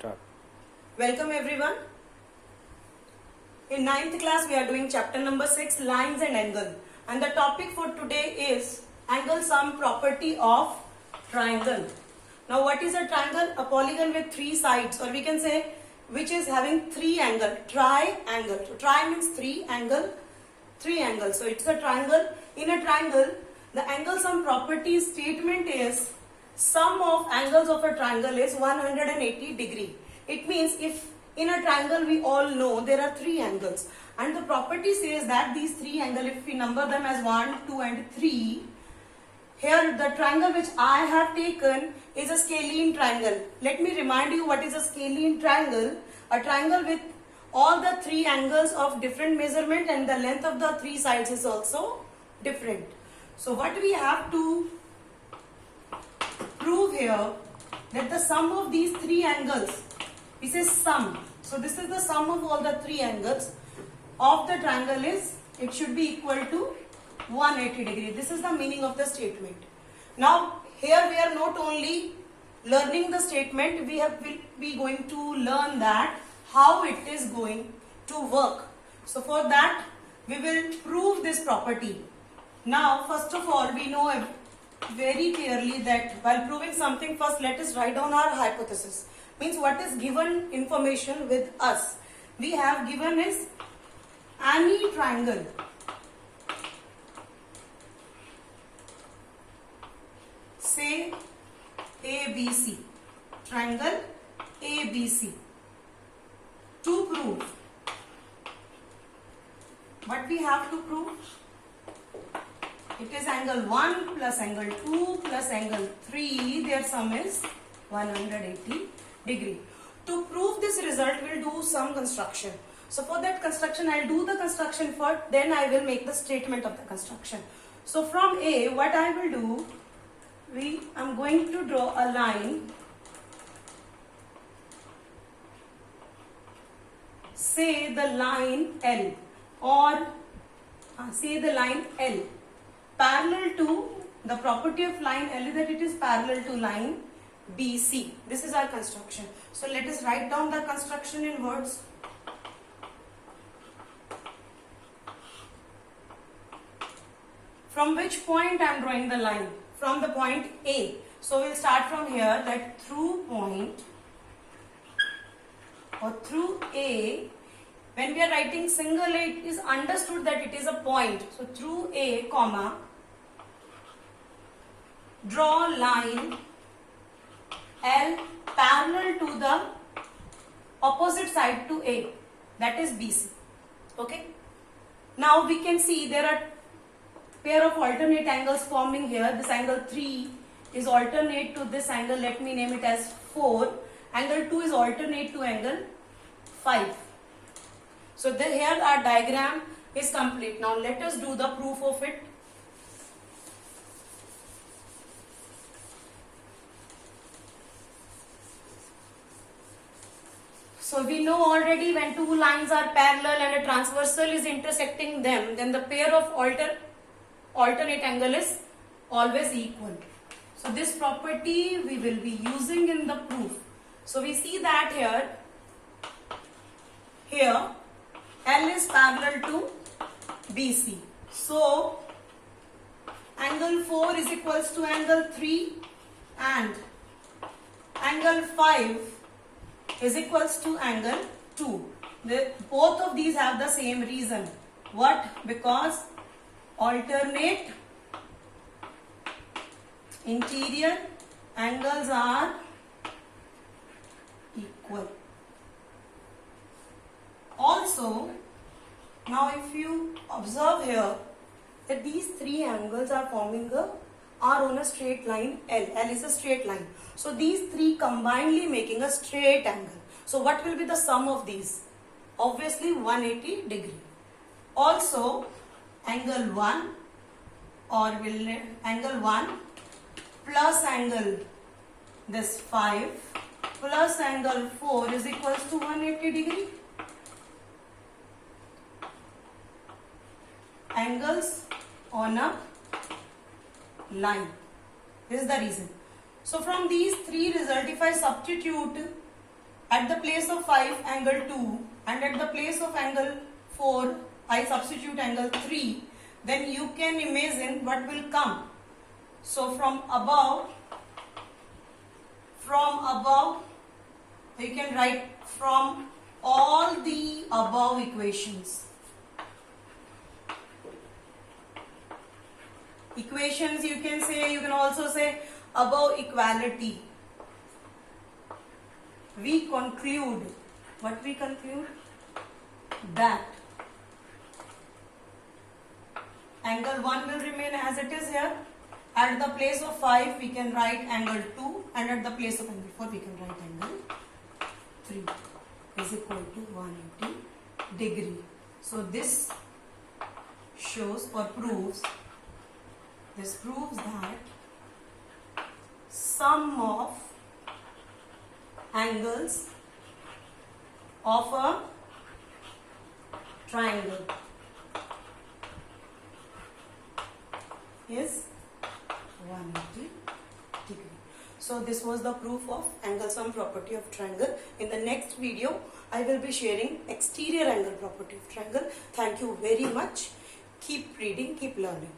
Start. Welcome everyone. In 9th class we are doing chapter number 6, lines and angle, and the topic for today is angle sum property of triangle. Now what is a triangle? A polygon with three sides, or we can say which is having three angle, triangle. So tri means three, angle, three angles. So it's a triangle. In a triangle, the angle sum property statement is sum of angles of a triangle is 180 degree. It means if in a triangle we all know there are three angles, and the property says that these three angles, if we number them as 1, 2 and 3, here the triangle which I have taken is a scalene triangle. Let me remind you what is a scalene triangle. A triangle with all the three angles of different measurement, and the length of the three sides is also different. So what we have to prove here, that the sum of these three angles, this is sum. So this is the sum of all the three angles of the triangle is, it should be equal to 180 degree. This is the meaning of the statement. Now here we are not only learning the statement, we will be going to learn that how it is going to work. So for that we will prove this property. Now first of all, we know very clearly that while proving something, first let us write down our hypothesis. Means what is given information with us. We have given is any triangle say ABC, triangle ABC. To prove, what we have to prove? It is angle 1 plus angle 2 plus angle 3, their sum is 180 degree. To prove this result, we'll do some construction. So for that construction, I'll do the construction first, then I will make the statement of the construction. So from A, what I will do, I'm going to draw a line, say the line L, or say the line L, parallel to, the property of line L is that it is parallel to line BC. This is our construction. So let us write down the construction in words. From which point I am drawing the line? From the point A. So we'll start from here, that through point or through A. When we are writing single A, it is understood that it is a point. So through A, comma, draw line L parallel to the opposite side to A, that is BC. Okay. Now we can see there are pair of alternate angles forming here. This angle 3 is alternate to this angle. Let me name it as 4. Angle 2 is alternate to angle 5. So here our diagram is complete. Now let us do the proof of it. So we know already when two lines are parallel and a transversal is intersecting them, then the pair of alternate angle is always equal. So this property we will be using in the proof. So we see that here L is parallel to BC. So angle 4 is equals to angle 3 and angle 5 is equals to angle 2. Both of these have the same reason. What? Because alternate interior angles are equal. Also, now if you observe here that these three angles are on a straight line L. L is a straight line. So these three combinedly making a straight angle. So what will be the sum of these? Obviously 180 degree. Also angle 1 angle 1 plus angle this 5 plus angle 4 is equals to 180 degree. Angles on a line. This is the reason. So from these three results, if I substitute at the place of 5 angle 2 and at the place of angle 4 I substitute angle 3, then you can imagine what will come. So from above you can write from all the above equations. Equations you can also say above equality. We conclude, what we conclude? That angle 1 will remain as it is here. At the place of 5 we can write angle 2 and at the place of angle 4 we can write angle 3 is equal to 180 degree. So this shows or proves that sum of angles of a triangle is 180 degree. So this was the proof of angle sum property of triangle. In the next video, I will be sharing exterior angle property of triangle. Thank you very much. Keep reading, keep learning.